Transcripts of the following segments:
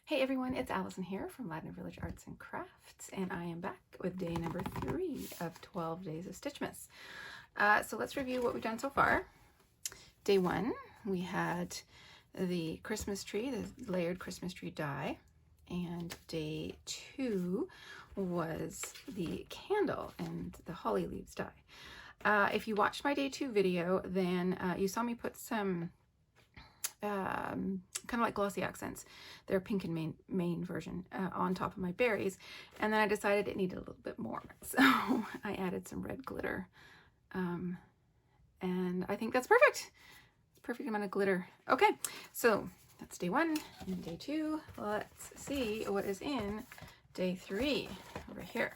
Hey everyone, it's Alison here from Ladner Village Arts and Crafts, and I am back with day number 3 of 12 Days of Stitchmas. So let's review what we've done so far. Day 1, we had the Christmas tree, the layered Christmas tree die, and day 2 was the candle and the holly leaves die. If you watched my day 2 video, then you saw me put some kind of like glossy accents. They're pink and main version on top of my berries, and then I decided it needed a little bit more, so I added some red glitter, and I think that's perfect. It's a perfect amount of glitter. Okay, so that's day 1 and day 2. Let's see what is in day 3 over here.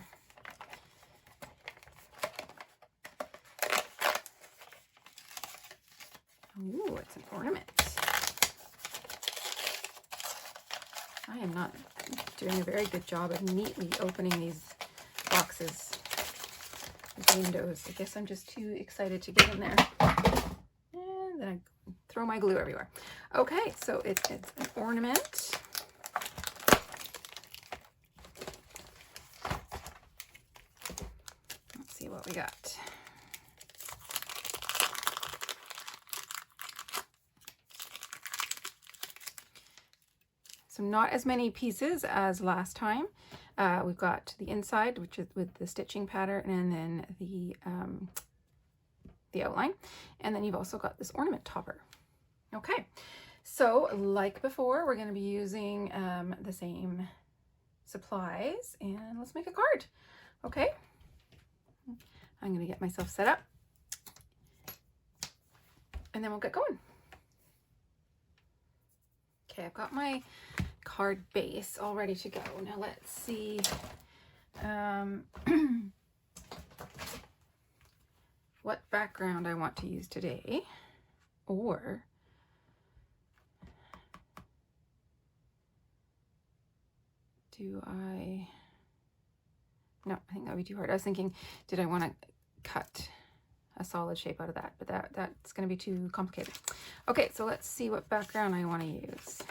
Ooh, it's an ornament. I am not doing a very good job of neatly opening these boxes, these windows. I guess I'm just too excited to get in there. And then I throw my glue everywhere. Okay, so it's an ornament. Let's see what we got. So not as many pieces as last time. We've got the inside, which is with the stitching pattern, and then the outline. And then you've also got this ornament topper. Okay, so like before, we're going to be using the same supplies, and let's make a card. Okay, I'm going to get myself set up, and then we'll get going. Okay, I've got my card base all ready to go. Now let's see what background I want to use today, or do I, no, I think that would be too hard. I was thinking, did I want to cut a solid shape out of that, but that's going to be too complicated. Okay, so let's see what background I want to use.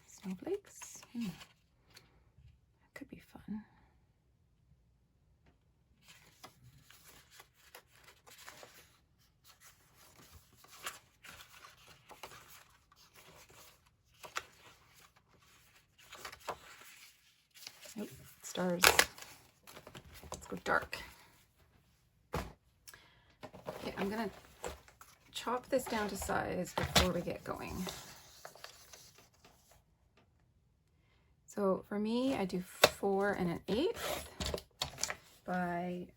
Snowflakes. That could be fun. Nope, stars. Let's go dark. Okay, I'm gonna chop this down to size before we get going. So for me, I do 4 1/8 by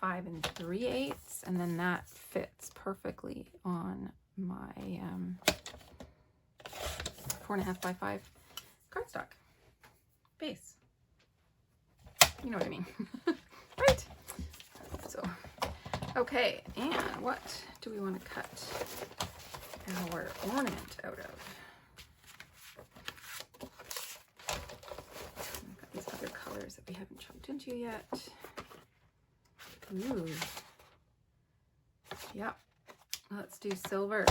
5 3/8, and then that fits perfectly on my 4 1/2 by 5 cardstock base. You know what I mean, right? So, okay, and what do we want to cut our ornament out of? Other colors that we haven't chopped into yet. Ooh. Yeah. Let's do silver.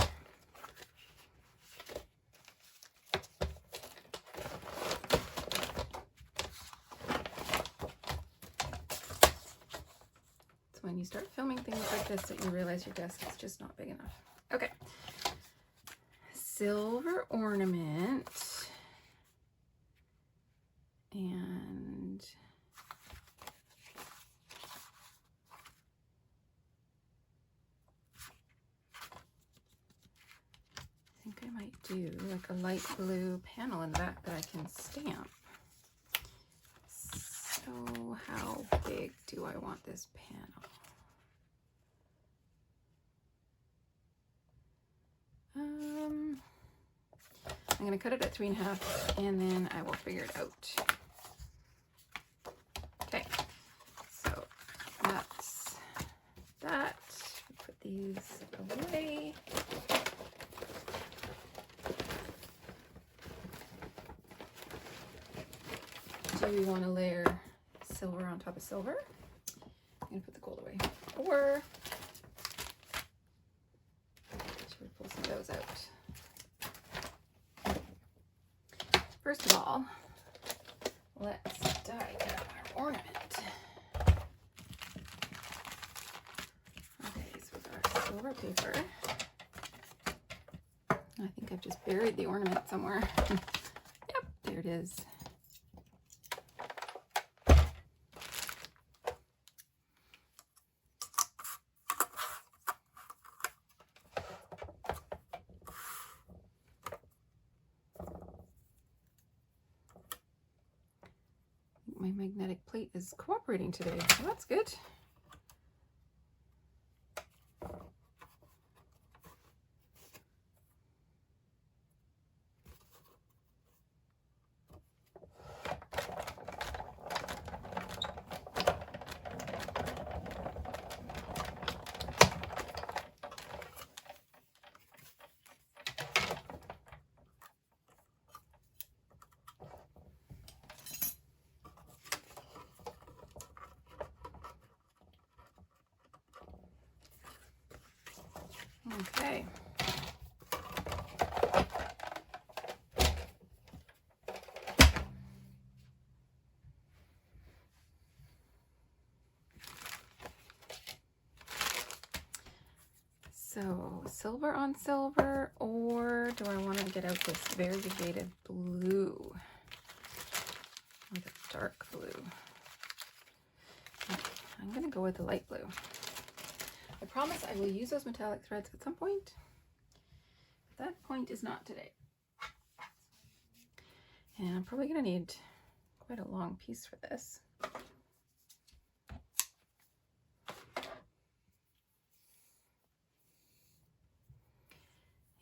It's when you start filming things like this that you realize your desk is just not big enough. Okay. Silver ornament. And I think I might do like a light blue panel in the back that I can stamp. So how big do I want this panel? I'm going to cut it at 3 1/2, and then I will figure it out. Okay, so that's that. Put these away. Do we want to layer silver on top of silver? I'm going to put the gold away. Or should we pull some of those out? first of all, let's die cut our ornament. Okay, so with our silver paper, I think I've just buried the ornament somewhere. Yep, there it is. My magnetic plate is cooperating today, so that's good. Okay. So silver on silver, or do I want to get out this variegated blue? Or the dark blue? I'm going to go with the light blue. I promise I will use those metallic threads at some point. That point is not today. And I'm probably going to need quite a long piece for this.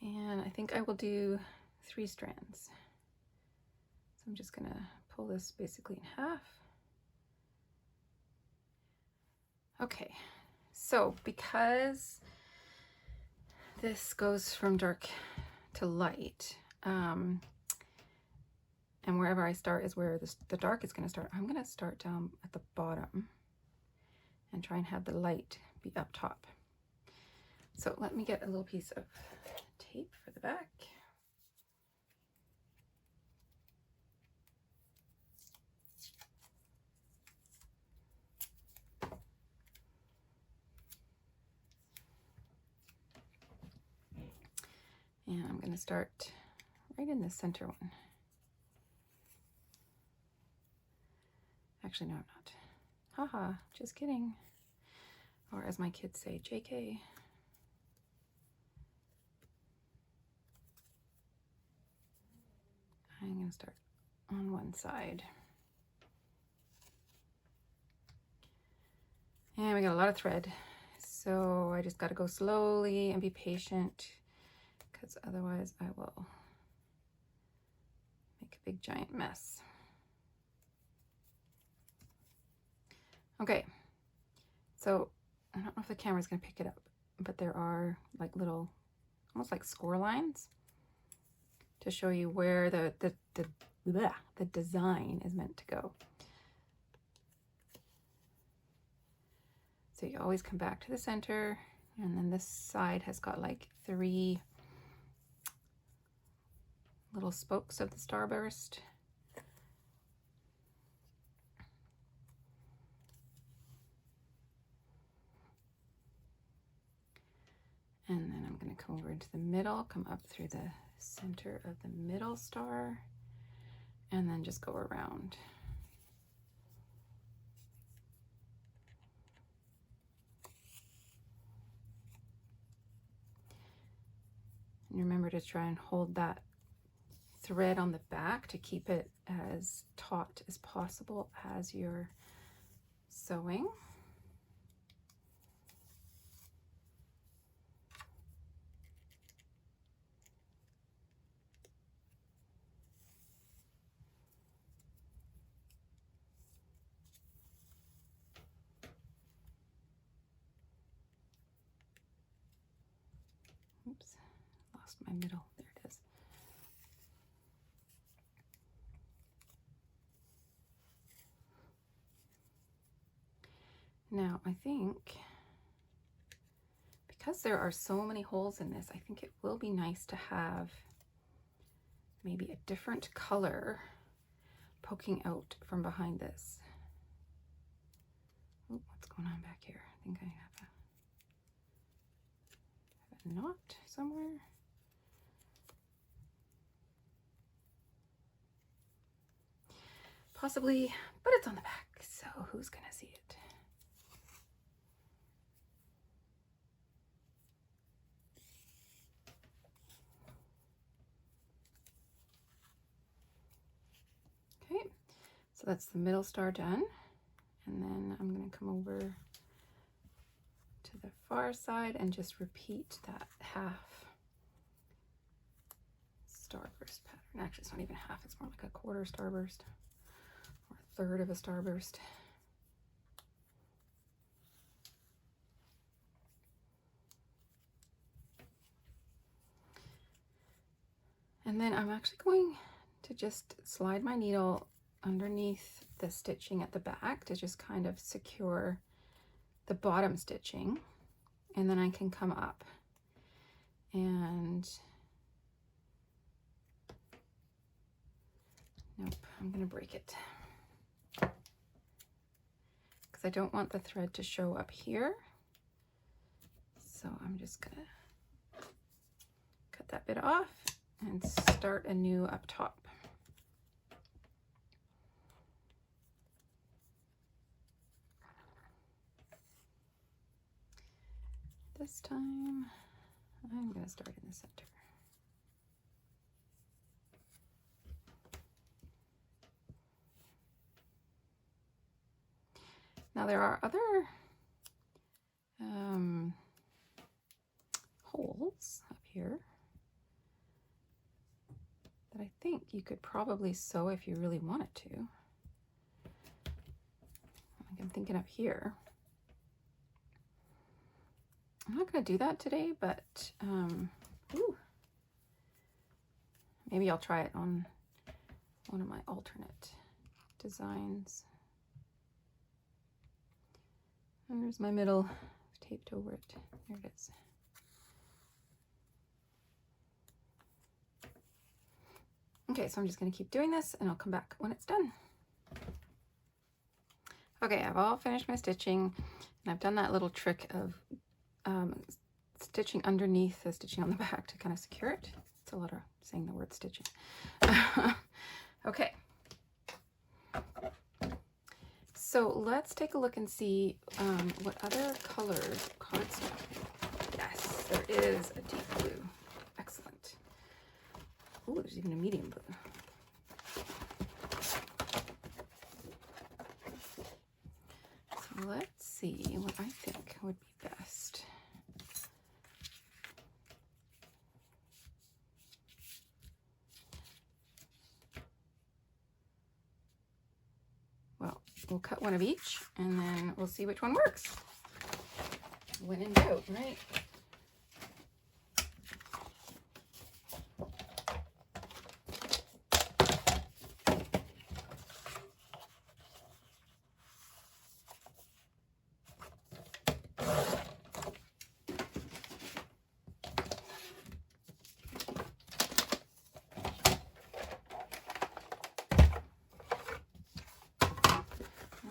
And I think I will do 3 strands. So I'm just going to pull this basically in half. Okay, so because this goes from dark to light, and wherever I start is where the dark is going to start, I'm going to start down at the bottom and try and have the light be up top. So let me get a little piece of tape for the back. And I'm going to start right in the center one. Actually, no, I'm not. Haha, just kidding. Or as my kids say, JK. I'm going to start on one side. And we got a lot of thread. So I just got to go slowly and be patient, because otherwise I will make a big giant mess. Okay, so I don't know if the camera's going to pick it up, but there are like little, almost like score lines to show you where the design is meant to go. So you always come back to the center, and then this side has got like 3 little spokes of the starburst. And then I'm going to come over into the middle, come up through the center of the middle star, and then just go around. And remember to try and hold that thread on the back to keep it as taut as possible as you're sewing. Oops, lost my middle. There it is. Now, I think because there are so many holes in this, I think it will be nice to have maybe a different color poking out from behind this. Oh, what's going on back here? I think I have a knot somewhere. Possibly, but it's on the back, so who's gonna see it? Okay, so that's the middle star done. And then I'm gonna come over to the far side and just repeat that half starburst pattern. Actually, it's not even half, it's more like a quarter starburst or a third of a starburst. And then I'm actually going to just slide my needle underneath the stitching at the back to just kind of secure the bottom stitching, and then I can come up and nope, I'm gonna break it because I don't want the thread to show up here, so I'm just gonna cut that bit off and start anew up top. This time, I'm going to start in the center. Now there are other holes up here that I think you could probably sew if you really wanted to. Like I'm thinking up here. I'm not going to do that today, but ooh, maybe I'll try it on one of my alternate designs. There's my middle taped over it. There it is. Okay, so I'm just going to keep doing this and I'll come back when it's done. Okay, I've all finished my stitching and I've done that little trick of stitching underneath the stitching on the back to kind of secure it. It's a lot of saying the word stitching. Okay. So let's take a look and see what other colors cardstock. Yes, there is a deep blue. Excellent. Oh, there's even a medium blue. So let's see what I think would be best. Well, we'll cut one of each and then we'll see which one works. When in doubt, right?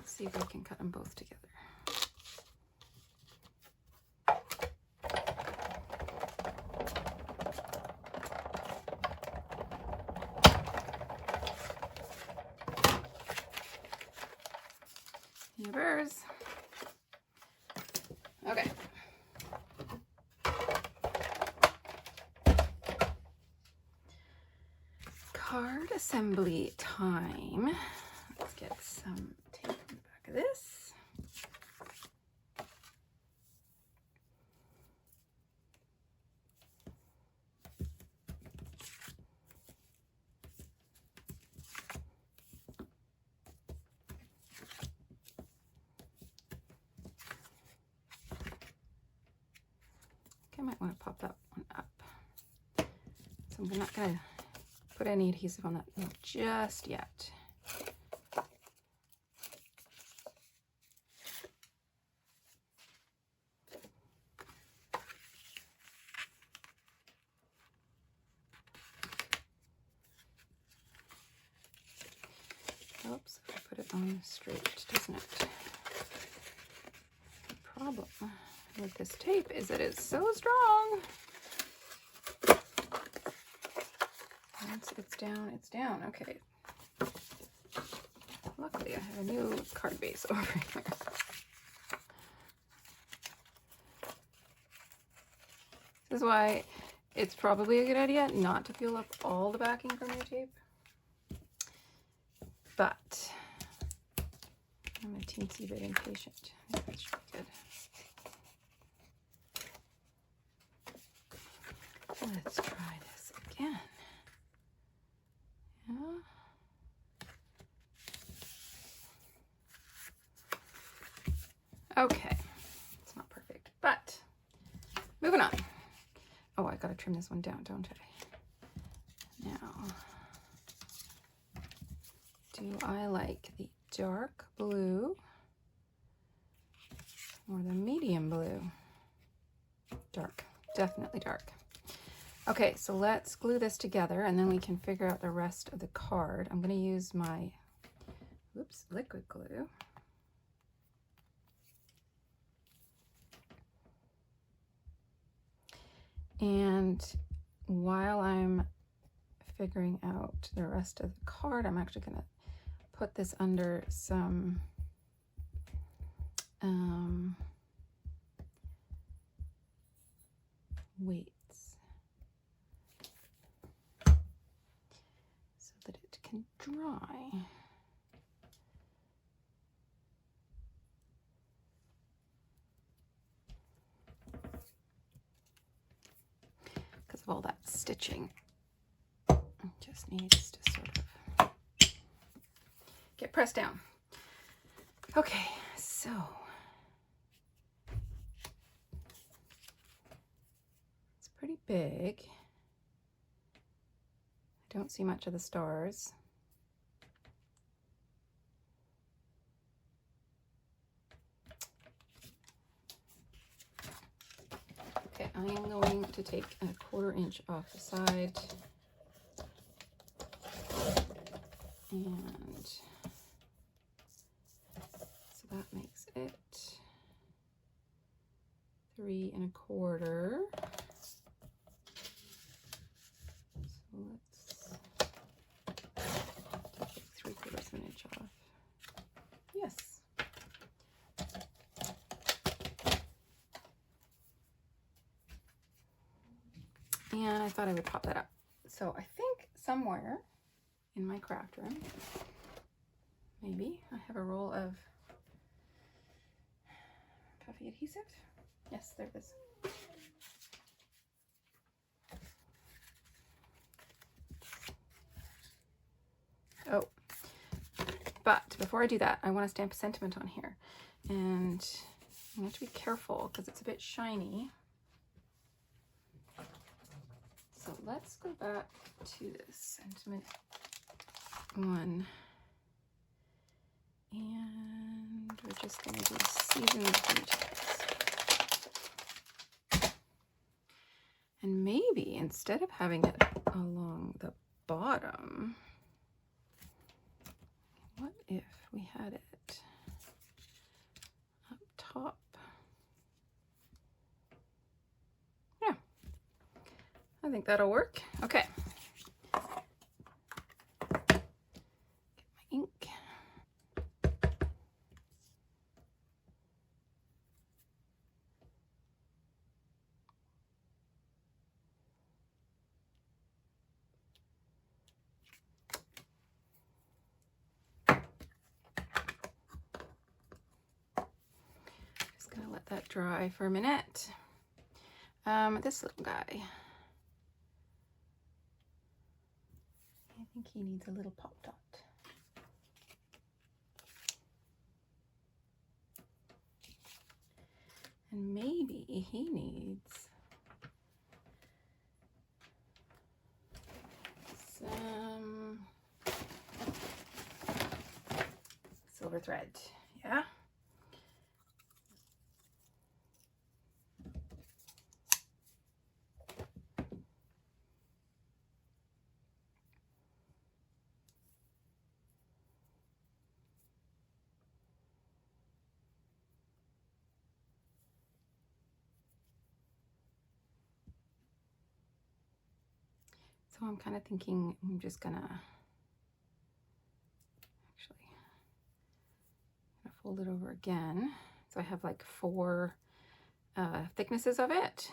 See if I can cut them both together. Universe. Okay. Card assembly time. Let's get some tape on the back of this. I might want to pop that one up. So I'm not going to put any adhesive on that just yet. helps if I put it on straight, doesn't it? The problem with this tape is that it's so strong. Once it's down, it's down. Okay. Luckily, I have a new card base over here. This is why it's probably a good idea not to peel up all the backing from your tape. But I'm a teensy bit impatient. I think that should be good. Let's try this again. Yeah. Okay, it's not perfect, but moving on. Oh, I gotta trim this one down, don't I? Now, do I like the dark blue or the medium blue? Dark, definitely dark. Okay, so let's glue this together and then we can figure out the rest of the card. I'm gonna use my, liquid glue. And while I'm figuring out the rest of the card, I'm actually going to put this under some weights so that it can dry. Of all that stitching, it just needs to sort of get pressed down. Okay, so it's pretty big. I don't see much of the stars. Okay, I am going to take a 1/4 inch off the side and so that makes it 3 1/4. So let's take 3/4 inch off. Yes. And I thought I would pop that up. So I think somewhere in my craft room, maybe, I have a roll of puffy adhesive. Yes, there it is. Oh, but before I do that, I want to stamp a sentiment on here. And I have to be careful because it's a bit shiny. So let's go back to this sentiment one. And we're just going to do season details. And maybe instead of having it along the bottom, what if we had it up top? Yeah, I think that'll work. Okay. Get my ink. Just gonna let that dry for a minute. This little guy, I think he needs a little pop dot. And maybe he needs some silver thread, yeah? So I'm kind of thinking I'm just gonna actually fold it over again. So I have like 4 thicknesses of it.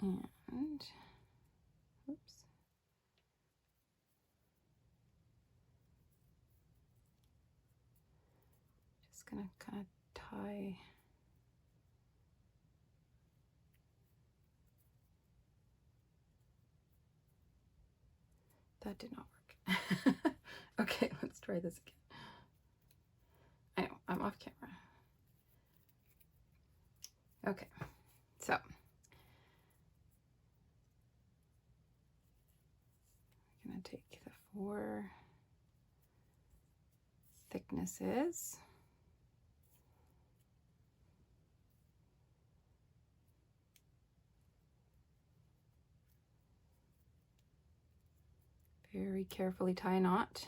And oops. Just gonna kind of tie. That did not work. Okay, let's try this again. I know, I'm off camera. Okay, so I'm gonna take the 4 thicknesses. Very carefully tie a knot.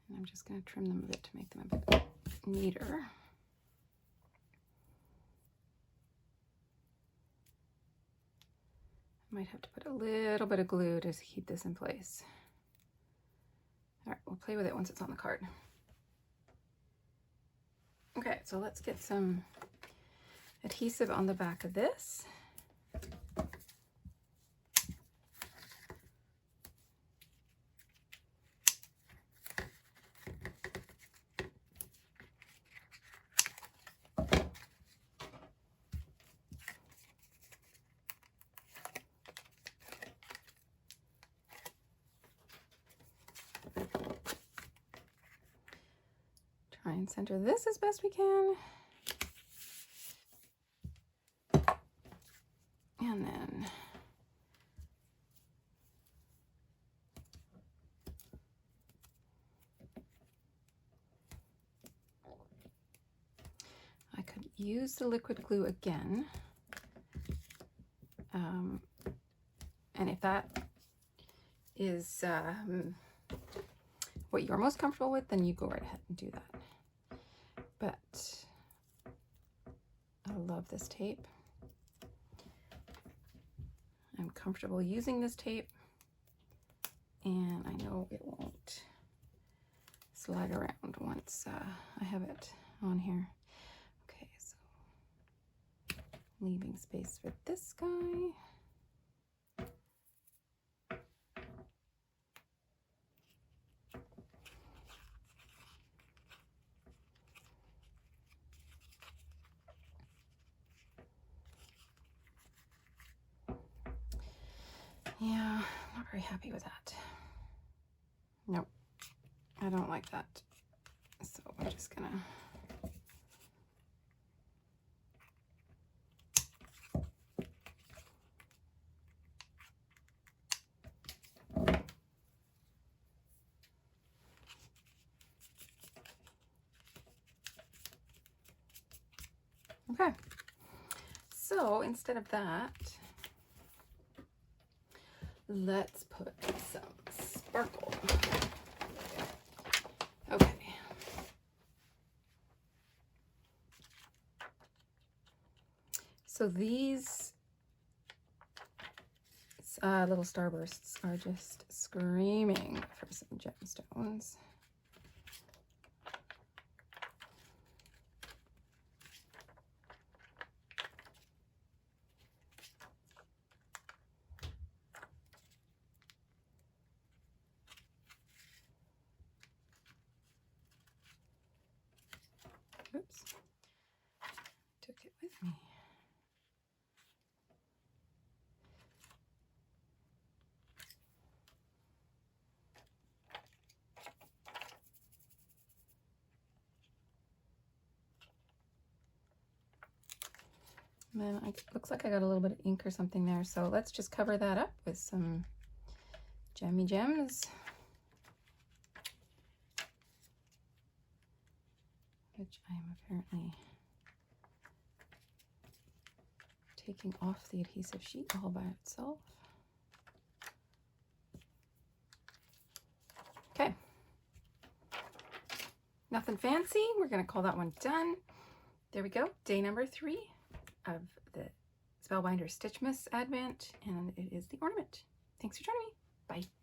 And I'm just going to trim them a bit to make them a bit neater. I might have to put a little bit of glue to keep this in place. All right, we'll play with it once it's on the card. Okay, so let's get some adhesive on the back of this. Try and center this as best we can. And then I could use the liquid glue again. And if that is what you're most comfortable with, then you go right ahead and do that. But I love this tape. I'm comfortable using this tape, and I know it won't slide around once I have it on here. Okay, so leaving space for this guy. Yeah, not very happy with that. Nope, I don't like that. So I'm just gonna okay. So instead of that, let's put some sparkle. Okay. So these little starbursts are just screaming for some gemstones. Oops, took it with me. And then it looks like I got a little bit of ink or something there, so let's just cover that up with some gemmy gems. which I am apparently taking off the adhesive sheet all by itself. Okay. Nothing fancy. We're going to call that one done. There we go. Day number 3 of the Spellbinders Stitchmas Advent, and it is the ornament. Thanks for joining me. Bye.